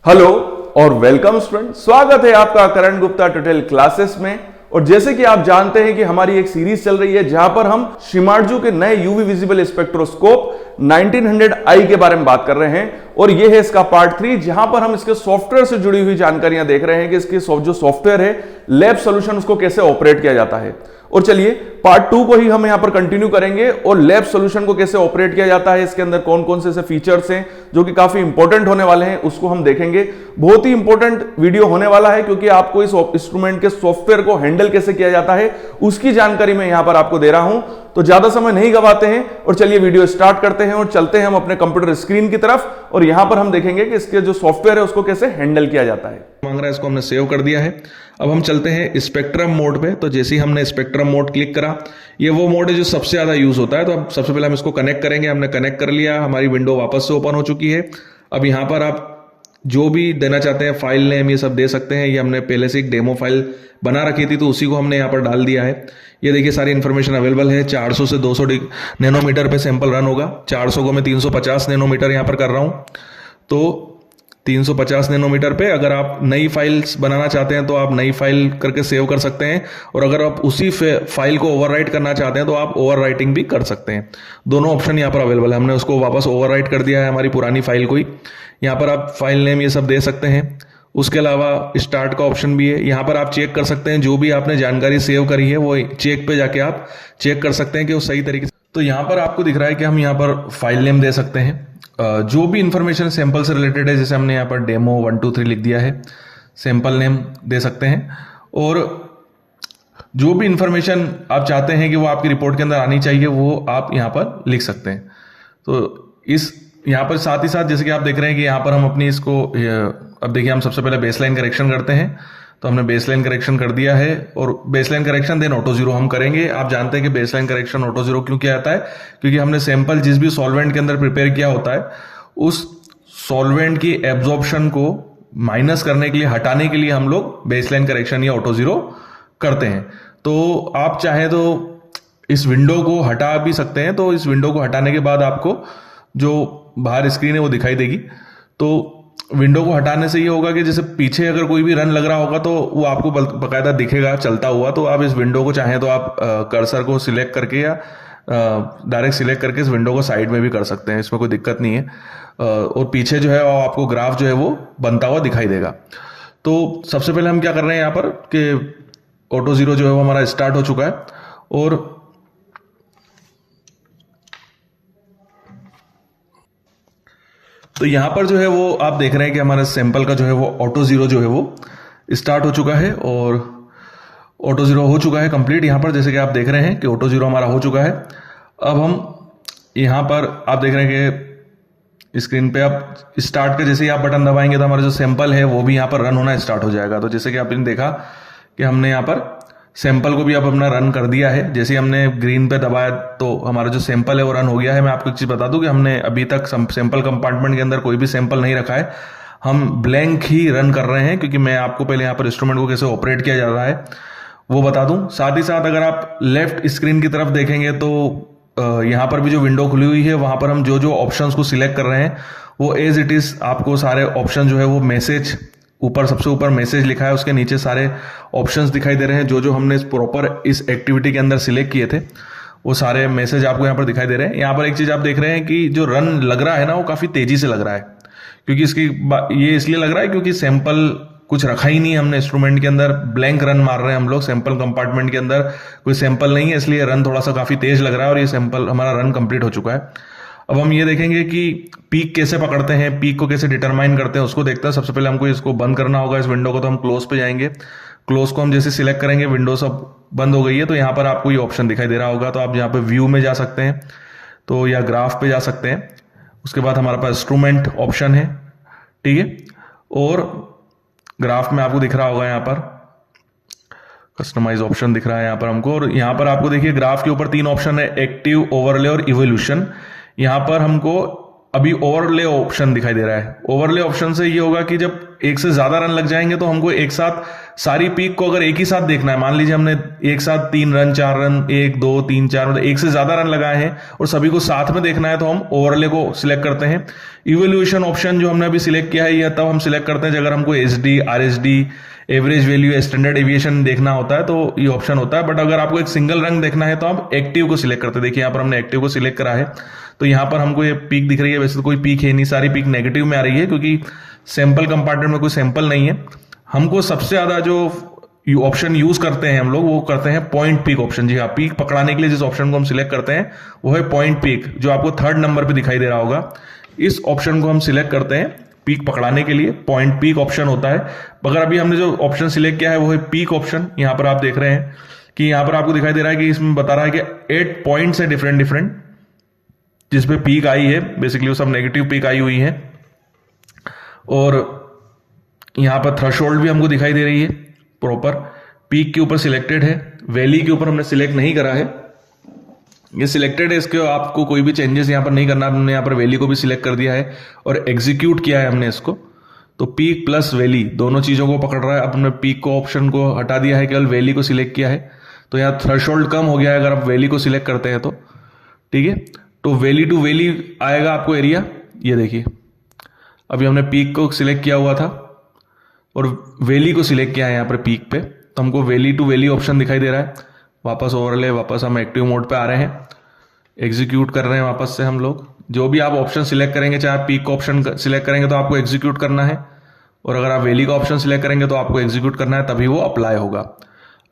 Hello और welcome student, स्वागत है आपका करण गुप्ता ट्यूटोरियल क्लासेस में। और जैसे कि आप जानते हैं कि हमारी एक सीरीज चल रही है जहां पर हम शिमाडजू के नए यूवी विजिबल स्पेक्ट्रोस्कोप 1900i के बारे में बात कर रहे हैं। और यह है इसका पार्ट 3 जहां पर हम इसके सॉफ्टवेयर से जुड़ी हुई जानकारियां देख रहे हैं कि इसके जो सॉफ्टवेयर है लैब सॉल्यूशन उसको कैसे ऑपरेट किया जाता है। और चलिए पार्ट 2 को ही हम यहां पर कंटिन्यू करेंगे और लैब सॉल्यूशन को कैसे ऑपरेट किया जाता है, इसके अंदर कौन कौन से ऐसे फीचर्स हैं जो कि काफी इंपॉर्टेंट होने वाले हैं उसको हम देखेंगे। बहुत ही इंपॉर्टेंट वीडियो होने वाला है क्योंकि आपको इस इंस्ट्रूमेंट के सॉफ्टवेयर को हैंडल कैसे किया जाता है उसकी जानकारी मैं यहां पर आपको दे रहा हूं। तो ज्यादा समय नहीं गवाते हैं और चलिए वीडियो स्टार्ट करते हैं और चलते हैं हम अपने कंप्यूटर स्क्रीन की तरफ और यहां पर हम देखेंगे कि इसके जो सॉफ्टवेयर है उसको कैसे हैंडल किया जाता है। मांग रहा है, इसको हमने सेव कर दिया है। अब हम चलते हैं स्पेक्ट्रम मोड पे। तो जैसे ही हमने स्पेक्ट्रम मोड क्लिक करा, ये वो मोड है जो सबसे ज्यादा यूज होता है। तो अब सबसे पहले हम इसको कनेक्ट करेंगे। हमने कनेक्ट कर लिया, हमारी विंडो वापस से ओपन हो चुकी है। अब यहाँ पर आप जो भी देना चाहते हैं, फाइल नेम ये सब दे सकते हैं। ये हमने पहले से एक डेमो फाइल बना रखी थी तो उसी को हमने यहाँ पर डाल दिया है। ये देखिए सारी इन्फॉर्मेशन अवेलेबल है। 400 से 200 नैनोमीटर पे सैंपल रन होगा। 400 को मैं 350 नैनोमीटर यहाँ पर कर रहा हूँ। तो 350 नैनोमीटर पे अगर आप नई फाइल्स बनाना चाहते हैं तो आप नई फाइल करके सेव कर सकते हैं। और अगर आप उसी फाइल को ओवरराइट करना चाहते हैं तो आप ओवरराइटिंग भी कर सकते हैं। दोनों ऑप्शन यहाँ पर अवेलेबल है। हमने उसको वापस ओवरराइट कर दिया है हमारी पुरानी फाइल को ही। यहाँ पर आप फाइल नेम ये सब दे सकते हैं। उसके अलावा स्टार्ट का ऑप्शन भी है। यहाँ पर आप चेक कर सकते हैं जो भी आपने जानकारी सेव करी है वो चेक पे जाके आप चेक कर सकते हैं कि वो सही तरीके से। तो यहाँ पर आपको दिख रहा है कि हम यहाँ पर फाइल नेम दे सकते हैं जो भी इंफॉर्मेशन सैंपल से रिलेटेड है। जैसे हमने यहाँ पर डेमो 1 2 3 लिख दिया है, सैंपल नेम दे सकते हैं। और जो भी इंफॉर्मेशन आप चाहते हैं कि वो आपकी रिपोर्ट के अंदर आनी चाहिए वो आप यहाँ पर लिख सकते हैं। तो इस यहाँ पर साथ ही साथ जैसे कि आप देख रहे हैं कि यहाँ पर हम अपनी इसको अब देखिए हम सबसे पहले बेसलाइन करेक्शन करते हैं। तो हमने बेसलाइन करेक्शन कर दिया है और baseline correction then auto zero हम करेंगे। आप जानते हैं कि बेसलाइन करेक्शन ऑटो जीरो क्यों किया जाता है, क्योंकि हमने सैंपल जिस भी सॉल्वेंट के अंदर प्रिपेयर किया होता है उस सॉल्वेंट की एब्जॉर्प्शन को माइनस करने के लिए, हटाने के लिए हम लोग बेसलाइन करेक्शन या ऑटो जीरो करते हैं। तो आप चाहे तो इस विंडो को हटा भी सकते हैं। तो इस विंडो को हटाने के बाद आपको जो बाहर स्क्रीन है वो दिखाई देगी। तो विंडो को हटाने से ये होगा कि जैसे पीछे अगर कोई भी रन लग रहा होगा तो वो आपको बकायदा दिखेगा चलता हुआ। तो आप इस विंडो को चाहें तो आप कर्सर को सिलेक्ट करके या डायरेक्ट सिलेक्ट करके इस विंडो को साइड में भी कर सकते हैं, इसमें कोई दिक्कत नहीं है। और पीछे जो है वो आपको ग्राफ जो है वो बनता हुआ दिखाई देगा। तो सबसे पहले हम क्या कर रहे हैं यहाँ पर कि ऑटो जीरो जो है वो हमारा स्टार्ट हो चुका है। और तो यहां पर जो है वो आप देख रहे हैं कि हमारा सैंपल का जो है वो ऑटो जीरो जो है वो स्टार्ट हो चुका है और ऑटो जीरो हो चुका है कंप्लीट। यहां पर जैसे कि आप देख रहे हैं कि ऑटो जीरो हमारा हो चुका है। अब हम यहां पर आप देख रहे हैं कि स्क्रीन पे आप स्टार्ट के जैसे ही आप बटन दबाएंगे तो हमारा जो सैंपल है वो भी यहां पर रन होना स्टार्ट हो जाएगा। तो जैसे कि आपने देखा कि हमने यहाँ पर सैंपल को भी अब अपना रन कर दिया है। जैसे ही हमने ग्रीन पे दबाया तो हमारा जो सैंपल है वो रन हो गया है। मैं आपको एक चीज बता दूं कि हमने अभी तक सैंपल कंपार्टमेंट के अंदर कोई भी सैंपल नहीं रखा है, हम ब्लैंक ही रन कर रहे हैं क्योंकि मैं आपको पहले यहाँ पर इंस्ट्रूमेंट को कैसे ऑपरेट किया जा रहा है वो बता दूं। साथ ही साथ अगर आप लेफ्ट स्क्रीन की तरफ देखेंगे तो यहाँ पर भी जो विंडो खुली हुई है वहां पर हम जो जो ऑप्शंस को सिलेक्ट कर रहे हैं वो एज इट इज आपको सारे ऑप्शन जो है वो मैसेज ऊपर सबसे ऊपर मैसेज लिखा है, उसके नीचे सारे ऑप्शंस दिखाई दे रहे हैं। जो जो हमने प्रॉपर इस एक्टिविटी के अंदर सिलेक्ट किए थे वो सारे मैसेज आपको यहाँ पर दिखाई दे रहे हैं। यहाँ पर एक चीज आप देख रहे हैं कि जो रन लग रहा है ना वो काफी तेजी से लग रहा है, क्योंकि इसकी ये इसलिए लग रहा है क्योंकि सैंपल कुछ रखा ही नहीं हमने इंस्ट्रूमेंट के अंदर, ब्लैंक रन मार रहे हैं हम लोग। सैंपल कंपार्टमेंट के अंदर कोई सैंपल नहीं है इसलिए रन थोड़ा सा काफी तेज लग रहा है और ये सैंपल हमारा रन कंप्लीट हो चुका है। अब हम ये देखेंगे कि पीक कैसे पकड़ते हैं, पीक को कैसे डिटरमाइन करते हैं उसको देखते हैं। सबसे पहले हमको इसको बंद करना होगा इस विंडो को। तो हम क्लोज पे जाएंगे। क्लोज को हम जैसे सिलेक्ट करेंगे विंडो सब बंद हो गई है। तो यहाँ पर आपको ये ऑप्शन दिखाई दे रहा होगा। तो आप यहाँ पे व्यू में जा सकते हैं तो या ग्राफ पे जा सकते हैं। उसके बाद हमारे पास इंस्ट्रूमेंट ऑप्शन है, ठीक है। और ग्राफ में आपको दिख रहा होगा यहाँ पर कस्टमाइज ऑप्शन दिख रहा है यहाँ पर हमको। और यहाँ पर आपको देखिए ग्राफ के ऊपर 3 ऑप्शन है, एक्टिव, ओवरले और इवोल्यूशन। यहाँ पर हमको अभी ओवरले ऑप्शन दिखाई दे रहा है। ओवरले ऑप्शन से ये होगा कि जब एक से ज्यादा रन लग जाएंगे तो हमको एक साथ सारी पीक को अगर एक ही साथ देखना है, मान लीजिए हमने एक साथ 3 रन 4 रन 1 2 3 4 मतलब एक से ज्यादा रन लगाए हैं और सभी को साथ में देखना है, तो हम ओवरले को सिलेक्ट करते हैं। इवैल्यूएशन ऑप्शन जो हमने अभी सिलेक्ट किया है, यह तब हम सिलेक्ट करते हैं अगर हमको HD, RSD, average value, standard aviation देखना होता है, तो ये ऑप्शन होता है। बट अगर आपको एक सिंगल रंग देखना है तो आप एक्टिव को सिलेक्ट करते हैं। देखिए यहाँ पर हमने एक्टिव को सिलेक्ट करा है, तो यहाँ पर हमको ये पीक दिख रही है। वैसे तो कोई पीक है नहीं, सारी पीक नेगेटिव में आ रही है क्योंकि सैंपल कंपार्टमेंट में कोई सैंपल नहीं है। हमको सबसे ज्यादा जो ऑप्शन यूज करते हैं हम लोग, वो करते हैं पॉइंट पीक ऑप्शन। जी हाँ, पीक पकड़ाने के लिए जिस ऑप्शन को हम सिलेक्ट करते हैं वो है पॉइंट पीक, जो आपको 3rd नंबर पे दिखाई दे रहा होगा। इस ऑप्शन को हम सिलेक्ट करते हैं पीक पकड़ाने के लिए, पॉइंट पीक ऑप्शन होता है। मगर अभी हमने जो ऑप्शन सिलेक्ट किया है वो है पीक ऑप्शन। यहाँ पर आप देख रहे हैं कि यहाँ पर आपको दिखाई दे रहा है कि इसमें बता रहा है कि 8 पॉइंट्स है डिफरेंट जिसपे पीक आई है। बेसिकली वो सब नेगेटिव पीक आई हुई है। और यहाँ पर थ्रेशोल्ड भी हमको दिखाई दे रही है प्रॉपर। पीक के ऊपर सिलेक्टेड है, वैली के ऊपर हमने सिलेक्ट नहीं करा है, ये सिलेक्टेड है, इसके आपको कोई भी चेंजेस यहाँ पर नहीं करना। हमने यहाँ पर वैली को भी सिलेक्ट कर दिया है और एग्जीक्यूट किया है हमने इसको। तो पीक प्लस वैली दोनों चीजों को पकड़ रहा है। अब हमने पीक को ऑप्शन को हटा दिया है, केवल वैली को सिलेक्ट किया है, तो यहाँ थ्रेशोल्ड कम हो गया है अगर आप वैली को सिलेक्ट करते हैं तो। ठीक है, तो वैली टू वैली आएगा आपको एरिया। ये देखिए अभी हमने पीक को सिलेक्ट किया हुआ था और वैली को सिलेक्ट किया है यहाँ पर पीक पे, तो हमको वैली टू वैली ऑप्शन दिखाई दे रहा है। वापस ओवरले, वापस हम एक्टिव मोड पे आ रहे हैं, एग्जीक्यूट कर रहे हैं वापस से हम लोग। जो भी आप ऑप्शन सिलेक्ट करेंगे, चाहे आप पीक का ऑप्शन सिलेक्ट करेंगे तो आपको एग्जीक्यूट करना है, और अगर आप वैली का ऑप्शन सिलेक्ट करेंगे तो आपको एग्जीक्यूट करना है, तभी वो अप्लाई होगा।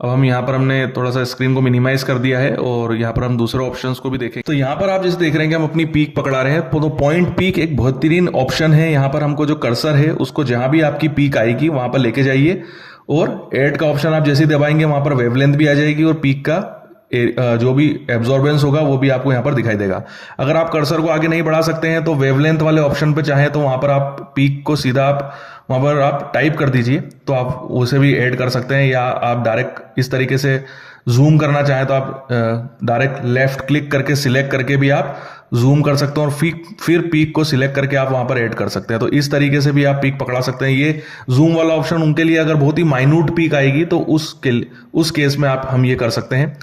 अब हम यहाँ पर हमने थोड़ा सा स्क्रीन को मिनिमाइज कर दिया है और यहाँ पर हम दूसरे ऑप्शंस को भी देखेंगे। तो यहाँ पर आप जैसे देख रहे हैं कि हम अपनी पीक पकड़ा रहे हैं, तो पॉइंट पीक एक बेहतरीन ऑप्शन है। यहाँ पर हमको जो कर्सर है उसको जहां भी आपकी पीक आएगी वहां पर लेके जाइए, और ऐड का ऑप्शन आप जैसे ही दबाएंगे वहां पर वेवलेंथ भी आ जाएगी और पीक का जो भी एब्जॉर्बेंस होगा वो भी आपको यहाँ पर दिखाई देगा। अगर आप कर्सर को आगे नहीं बढ़ा सकते हैं तो वेवलेंथ वाले ऑप्शन पे चाहे तो वहां पर आप पीक को सीधा आप वहां पर आप टाइप कर दीजिए, तो आप उसे भी ऐड कर सकते हैं। या आप डायरेक्ट इस तरीके से जूम करना चाहें तो आप डायरेक्ट लेफ्ट क्लिक करके सिलेक्ट करके भी आप जूम कर सकते हैं और फिर पीक को सिलेक्ट करके आप वहां पर ऐड कर सकते हैं। तो इस तरीके से भी आप पीक पकड़ा सकते हैं। ये जूम वाला ऑप्शन उनके लिए अगर बहुत ही माइन्यूट पीक आएगी तो उस केस में हम ये कर सकते हैं।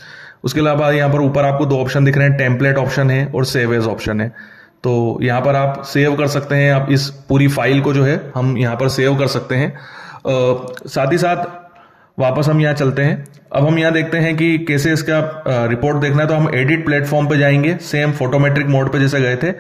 उसके अलावा यहाँ पर ऊपर आपको 2 ऑप्शन दिख रहे हैं, टेम्पलेट ऑप्शन है और सेव एज ऑप्शन है। तो यहाँ पर आप सेव कर सकते हैं, आप इस पूरी फाइल को जो है हम यहाँ पर सेव कर सकते हैं। साथ ही साथ वापस हम यहाँ चलते हैं। अब हम यहाँ देखते हैं कि कैसे इसका रिपोर्ट देखना है। तो हम एडिट प्लेटफॉर्म पे जाएंगे, सेम फोटोमेट्रिक मोड पे जैसे गए थे,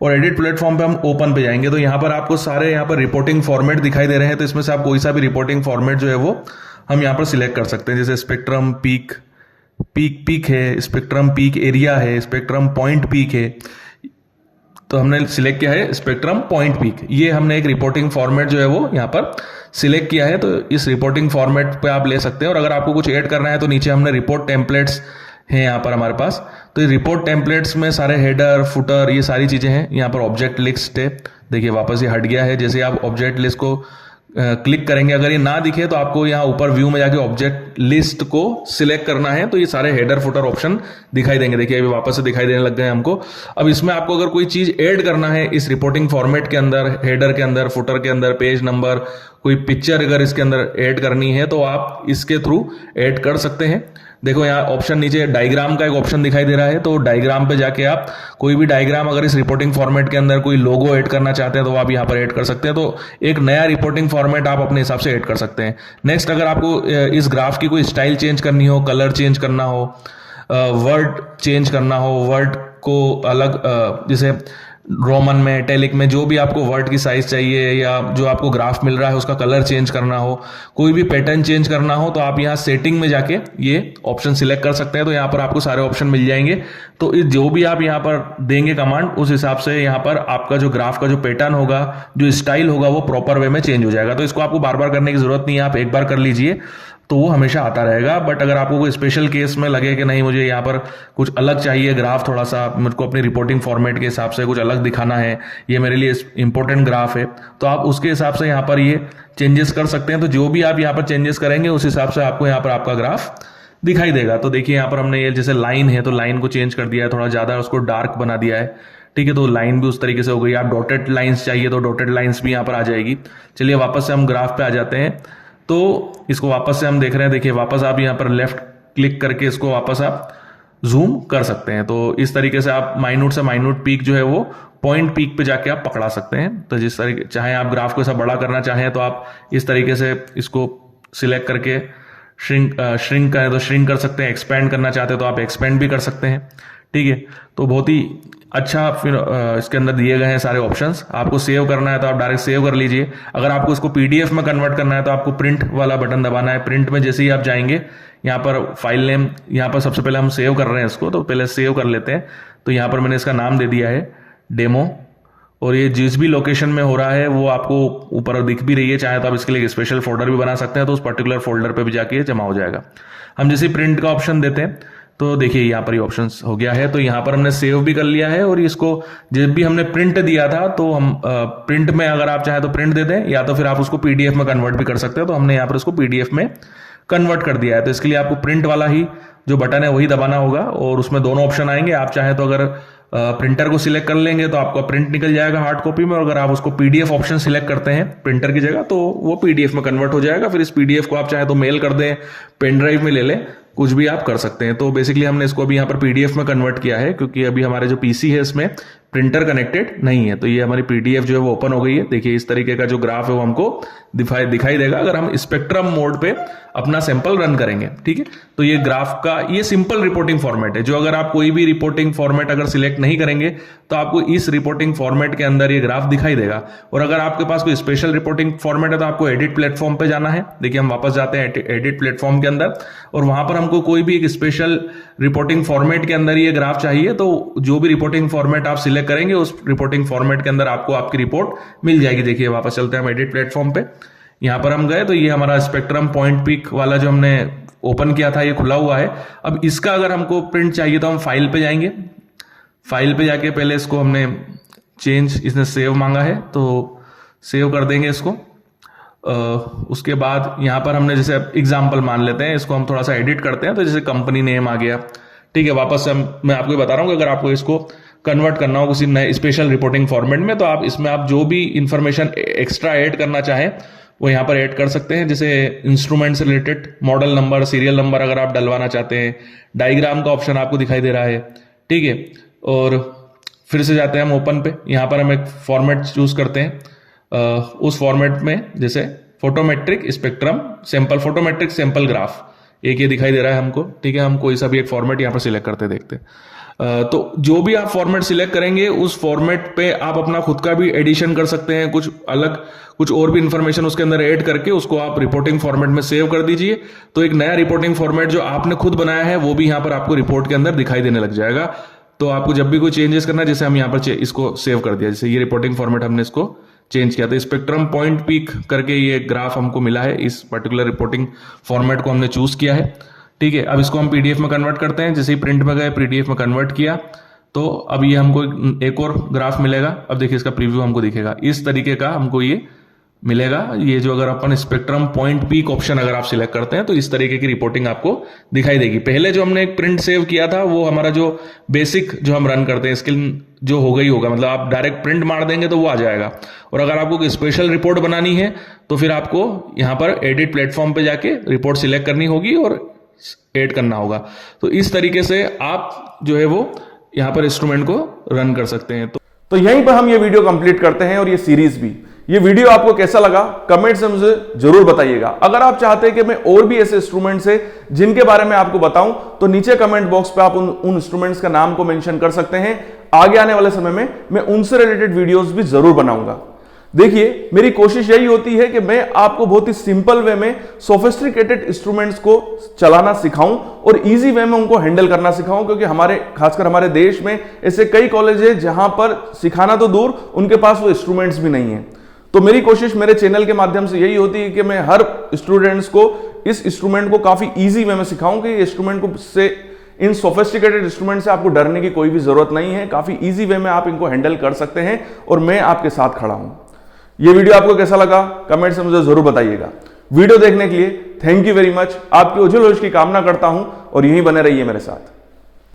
और एडिट प्लेटफॉर्म पे हम ओपन पे जाएंगे। तो यहाँ पर आपको सारे यहाँ पर रिपोर्टिंग फॉर्मेट दिखाई दे रहे हैं। तो इसमें से आप कोई सा भी रिपोर्टिंग फॉर्मेट जो है वो हम यहाँ पर सिलेक्ट कर सकते हैं। जैसे स्पेक्ट्रम पीक है, स्पेक्ट्रम पीक एरिया है, स्पेक्ट्रम पॉइंट पीक है। तो हमने सिलेक्ट किया है स्पेक्ट्रम पॉइंट पीक। ये हमने एक रिपोर्टिंग फॉर्मेट जो है वो यहाँ पर सिलेक्ट किया है। तो इस रिपोर्टिंग फॉर्मेट पे आप ले सकते हैं। और अगर आपको कुछ ऐड करना है तो नीचे हमने रिपोर्ट टेम्पलेट्स हैं यहाँ पर हमारे पास। तो रिपोर्ट टेम्पलेट्स में सारे हेडर, फुटर, ये सारी चीजें हैं। यहाँ पर ऑब्जेक्ट लिस्ट है, देखिए वापस ये हट गया है। जैसे आप ऑब्जेक्ट लिस्ट को क्लिक करेंगे, अगर ये ना दिखे तो आपको यहाँ ऊपर व्यू में जाके ऑब्जेक्ट लिस्ट को सिलेक्ट करना है, तो ये सारे हेडर फुटर ऑप्शन दिखाई देंगे। देखिए अभी वापस से दिखाई देने लग गए हमको। अब इसमें आपको अगर कोई चीज ऐड करना है इस रिपोर्टिंग फॉर्मेट के अंदर, हेडर के अंदर, फुटर के अंदर, पेज नंबर, कोई पिक्चर अगर इसके अंदर ऐड करनी है तो आप इसके थ्रू ऐड कर सकते हैं। देखो यहाँ ऑप्शन नीचे डायग्राम का एक ऑप्शन दिखाई दे रहा है। तो डायग्राम पे जाके आप कोई भी डायग्राम अगर इस रिपोर्टिंग फॉर्मेट के अंदर कोई लोगो ऐड करना चाहते हैं तो आप यहाँ पर ऐड कर सकते हैं। तो एक नया रिपोर्टिंग फॉर्मेट आप अपने हिसाब से ऐड कर सकते हैं। नेक्स्ट, अगर आपको इस ग्राफ की कोई स्टाइल चेंज करनी हो, कलर चेंज करना हो, वर्ड चेंज करना हो, वर्ड को अलग जैसे रोमन में, इटैलिक में, जो भी आपको वर्ड की साइज चाहिए या जो आपको ग्राफ मिल रहा है उसका कलर चेंज करना हो, कोई भी पैटर्न चेंज करना हो, तो आप यहाँ सेटिंग में जाके ये ऑप्शन सिलेक्ट कर सकते हैं। तो यहाँ पर आपको सारे ऑप्शन मिल जाएंगे। तो जो भी आप यहाँ पर देंगे कमांड, उस हिसाब से यहाँ पर आपका जो ग्राफ का जो पैटर्न होगा, जो स्टाइल होगा, वो प्रॉपर वे में चेंज हो जाएगा। तो इसको आपको बार बार करने की जरूरत नहीं है, आप एक बार कर लीजिए तो वो हमेशा आता रहेगा। बट अगर आपको कोई स्पेशल केस में लगे कि नहीं मुझे यहाँ पर कुछ अलग चाहिए ग्राफ, थोड़ा सा मुझको अपनी रिपोर्टिंग फॉर्मेट के हिसाब से कुछ अलग दिखाना है, ये मेरे लिए इंपॉर्टेंट ग्राफ है, तो आप उसके हिसाब से यहाँ पर ये चेंजेस कर सकते हैं। तो जो भी आप यहाँ पर चेंजेस करेंगे उस हिसाब से आपको यहाँ पर आपका ग्राफ दिखाई देगा। तो देखिए यहाँ पर हमने ये जैसे लाइन है तो लाइन को चेंज कर दिया है, थोड़ा ज़्यादा उसको डार्क बना दिया है। ठीक है, तो लाइन भी उस तरीके से हो गई। आप डॉटेड लाइंस चाहिए तो डॉटेड लाइंस भी यहाँ पर आ जाएगी। चलिए वापस से हम ग्राफ पे आ जाते हैं। तो इसको वापस से हम देख रहे हैं, देखिए वापस आप यहाँ पर लेफ्ट क्लिक करके इसको वापस आप जूम कर सकते हैं। तो इस तरीके से आप माइन्यूट से माइन्यूट पीक जो है वो पॉइंट पीक पे जाके आप पकड़ा सकते हैं। तो जिस तरीके चाहे आप ग्राफ को ऐसा बड़ा करना चाहें तो आप इस तरीके से इसको सिलेक्ट करके श्रिंक करें तो श्रिंक कर सकते हैं, एक्सपेंड करना चाहते हैं तो आप एक्सपेंड भी कर सकते हैं। ठीक है, तो बहुत ही अच्छा फिर इसके अंदर दिए गए हैं सारे ऑप्शंस। आपको सेव करना है तो आप डायरेक्ट सेव कर लीजिए। अगर आपको इसको पीडीएफ में कन्वर्ट करना है तो आपको प्रिंट वाला बटन दबाना है। प्रिंट में जैसे ही आप जाएंगे यहाँ पर फाइल नेम, यहाँ पर सबसे पहले हम सेव कर रहे हैं इसको, तो पहले सेव कर लेते हैं। तो यहाँ पर मैंने इसका नाम दे दिया है डेमो, और ये जिस भी लोकेशन में हो रहा है वो आपको ऊपर दिख भी रही है। चाहे तो आप इसके लिए एक स्पेशल फोल्डर भी बना सकते हैं, तो उस पर्टिकुलर फोल्डर पे भी जाके जमा हो जाएगा। हम जैसे प्रिंट का ऑप्शन देते हैं तो देखिए यहाँ पर ये ऑप्शन हो गया है। तो यहाँ पर हमने सेव भी कर लिया है, और इसको जब भी हमने प्रिंट दिया था तो हम प्रिंट में अगर आप चाहें तो प्रिंट दे दें, या तो फिर आप उसको पीडीएफ में कन्वर्ट भी कर सकते हो। तो हमने यहाँ पर उसको पीडीएफ में कन्वर्ट कर दिया है। तो इसके लिए आपको प्रिंट वाला ही जो बटन है वही दबाना होगा, और उसमें दोनों ऑप्शन आएंगे। आप चाहें तो अगर प्रिंटर को सिलेक्ट कर लेंगे तो आपका प्रिंट निकल जाएगा हार्ड कॉपी में, और अगर आप उसको पीडीएफ ऑप्शन सिलेक्ट करते हैं प्रिंटर की जगह तो वो पीडीएफ में कन्वर्ट हो जाएगा। फिर इस पीडीएफ को आप चाहे तो मेल कर दें, पेन ड्राइव में ले लें, कुछ भी आप कर सकते हैं। तो बेसिकली हमने इसको अभी यहाँ पर पीडीएफ में कन्वर्ट किया है, क्योंकि अभी हमारे जो पीसी है इसमें प्रिंटर कनेक्टेड नहीं है। तो ये हमारी पीडीएफ जो है वो ओपन हो गई है। देखिए इस तरीके का जो ग्राफ है वो हमको दिखाई देगा अगर हम स्पेक्ट्रम मोड पे अपना सैंपल रन करेंगे। ठीक है, तो ये ग्राफ का ये सिंपल रिपोर्टिंग फॉर्मेट है, जो अगर आप कोई भी रिपोर्टिंग फॉर्मेट अगर सिलेक्ट नहीं करेंगे तो आपको इस रिपोर्टिंग फॉर्मेट के अंदर ये ग्राफ दिखाई देगा। और अगर आपके पास कोई स्पेशल रिपोर्टिंग फॉर्मेट है तो आपको एडिट प्लेटफॉर्म पे जाना है। देखिए हम वापस जाते हैं एडिट प्लेटफॉर्म के अंदर, और वहां पर हमको कोई भी एक स्पेशल रिपोर्टिंग फॉर्मेट के अंदर ये ग्राफ चाहिए, तो जो भी रिपोर्टिंग फॉर्मेट आप सिलेक्ट करेंगे उस रिपोर्टिंग फॉर्मेट के अंदर आपको आपकी रिपोर्ट मिल जाएगी। देखिए वापस चलते हैं हम एडिट प्लेटफॉर्म पे, यहां पर हम गए तो ये हमारा स्पेक्ट्रम पॉइंट पीक वाला जो हमने ओपन किया था ये खुला हुआ है। अब इसका अगर हमको प्रिंट चाहिए तो हम फाइल पे जाएंगे। फाइल पे जाके पहले इसको हमने चेंज, इसने सेव मांगा है तो सेव कर देंगे इसको। उसके बाद यहाँ पर हमने जैसे एग्जाम्पल मान लेते हैं, इसको हम थोड़ा सा एडिट करते हैं। तो जैसे कंपनी नेम आ गया, ठीक है। वापस से मैं आपको ये बता रहा हूँ कि अगर आपको इसको कन्वर्ट करना हो किसी नए स्पेशल रिपोर्टिंग फॉर्मेट में, तो आप इसमें आप जो भी इंफॉर्मेशन एक्स्ट्रा ऐड करना चाहें वो यहाँ पर ऐड कर सकते हैं। जैसे इंस्ट्रूमेंट से related model number, serial number अगर आप डलवाना चाहते हैं, डायग्राम का ऑप्शन आपको दिखाई दे रहा है, ठीक है। और फिर से जाते हैं हम ओपन पे, यहाँ पर हम एक फॉर्मेट चूज करते हैं। उस फॉर्मेट में जैसे photometric spectrum sample, photometric sample graph एक ये दिखाई दे रहा है हमको, ठीक है। हम कोई सा भी एक फॉर्मेट यहाँ पर सिलेक्ट करते देखते हैं। तो जो भी आप फॉर्मेट सिलेक्ट करेंगे उस फॉर्मेट पे आप अपना खुद का भी एडिशन कर सकते हैं, कुछ अलग कुछ और भी इंफॉर्मेशन उसके अंदर ऐड करके उसको आप रिपोर्टिंग फॉर्मेट में सेव कर दीजिए। तो एक नया रिपोर्टिंग फॉर्मेट जो आपने खुद बनाया है वो भी यहाँ पर आपको रिपोर्ट के अंदर दिखाई देने लग जाएगा। तो आपको जब भी कोई चेंजेस करना है, जैसे हम यहाँ पर इसको सेव कर दिया, जैसे ये रिपोर्टिंग फॉर्मेट हमने इसको चेंज किया था, स्पेक्ट्रम पॉइंट पीक करके ये ग्राफ हमको मिला है, इस पर्टिकुलर रिपोर्टिंग फॉर्मेट को हमने चूज किया है, ठीक है। अब इसको हम पीडीएफ में कन्वर्ट करते हैं। जैसे ही प्रिंट में गए, पीडीएफ में कन्वर्ट किया, तो अब ये हमको एक और ग्राफ मिलेगा। अब देखिए इसका प्रीव्यू हमको दिखेगा, इस तरीके का हमको ये मिलेगा। ये जो अगर अपन स्पेक्ट्रम पॉइंट पीक ऑप्शन अगर आप सिलेक्ट करते हैं तो इस तरीके की रिपोर्टिंग आपको दिखाई देगी। पहले जो हमने एक प्रिंट सेव किया था वो हमारा जो बेसिक जो हम रन करते हैं स्किल जो हो गई होगा, मतलब आप डायरेक्ट प्रिंट मार देंगे तो वो आ जाएगा। और अगर आपको कोई स्पेशल रिपोर्ट बनानी है तो फिर आपको यहाँ पर एडिट प्लेटफॉर्म पे जाके रिपोर्ट सिलेक्ट करनी होगी और ऐड करना होगा। तो इस तरीके से आप जो है वो यहाँ पर इंस्ट्रूमेंट को रन कर सकते हैं। तो यहीं पर हम ये वीडियो कंप्लीट करते हैं और ये सीरीज भी। ये वीडियो आपको कैसा लगा कमेंट्स में मुझे जरूर बताइएगा। अगर आप चाहते हैं कि मैं और भी ऐसे इंस्ट्रूमेंट्स है जिनके बारे में आपको बताऊं तो नीचे कमेंट बॉक्स पे आप उन इंस्ट्रूमेंट्स का नाम को मेंशन कर सकते हैं। आगे आने वाले समय में मैं उनसे रिलेटेड वीडियोस भी जरूर बनाऊंगा। देखिए मेरी कोशिश यही होती है कि मैं आपको बहुत ही सिंपल वे में सोफिस्टिकेटेड इंस्ट्रूमेंट्स को चलाना सिखाऊं और इजी वे में उनको हैंडल करना सिखाऊं, क्योंकि खासकर हमारे देश में ऐसे कई कॉलेज है जहां पर सिखाना तो दूर, उनके पास वो इंस्ट्रूमेंट्स भी नहीं है। तो मेरी कोशिश मेरे चैनल के माध्यम से यही होती है कि मैं हर स्टूडेंट्स को इस इंस्ट्रूमेंट को काफी इजी वे में सिखाऊं कि इंस्ट्रूमेंट को से इन सोफिस्टिकेटेड इंस्ट्रूमेंट से आपको डरने की कोई भी जरूरत नहीं है। काफी इजी वे में आप इनको हैंडल कर सकते हैं और मैं आपके साथ खड़ा हूं। ये वीडियो आपको कैसा लगा कमेंट से मुझे जरूर बताइएगा। वीडियो देखने के लिए थैंक यू वेरी मच। आपकी उज्जवल भविष्य की कामना करता हूं और यहीं बने रहिए मेरे साथ।